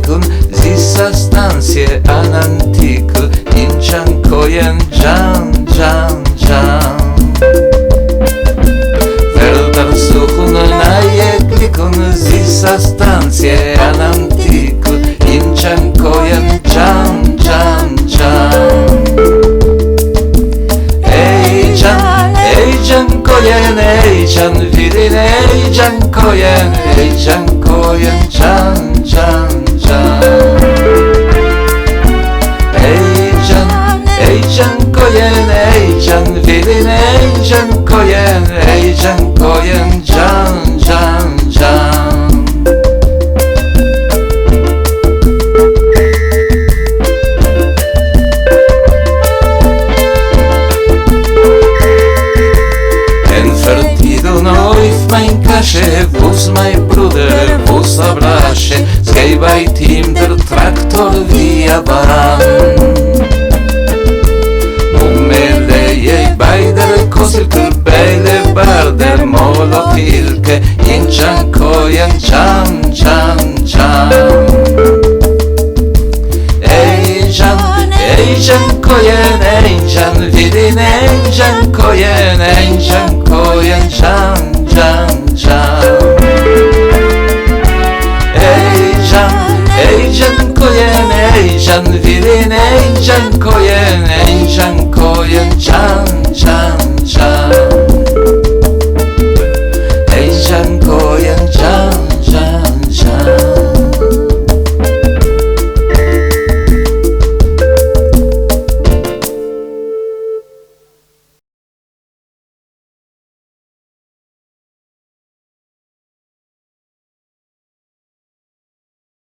klikun zisa stansje anantiku inčan kojen džan, džan, džan Verdar suhun naje klikun zisa stansje anantiku inčan kojen džan, džan, džan Ey can koyen, ey can virin, ey can koyen, can, can, can Ey can koyen, ey can virin, ey can koyen, can, can, can Mein Kasche, wo's mein Bruder, wo's abrasche Skei bei Team der Traktor via Bahn Mumeleje bei der Kosilke, beile bar der Molopilke Inčan kojen, čan, čan, čan Ey can kojen, ey can virin, ey can kojen, can, can, can Ey can koyen, ey can virin, ey can koyen, can, can, can Ey can koyen,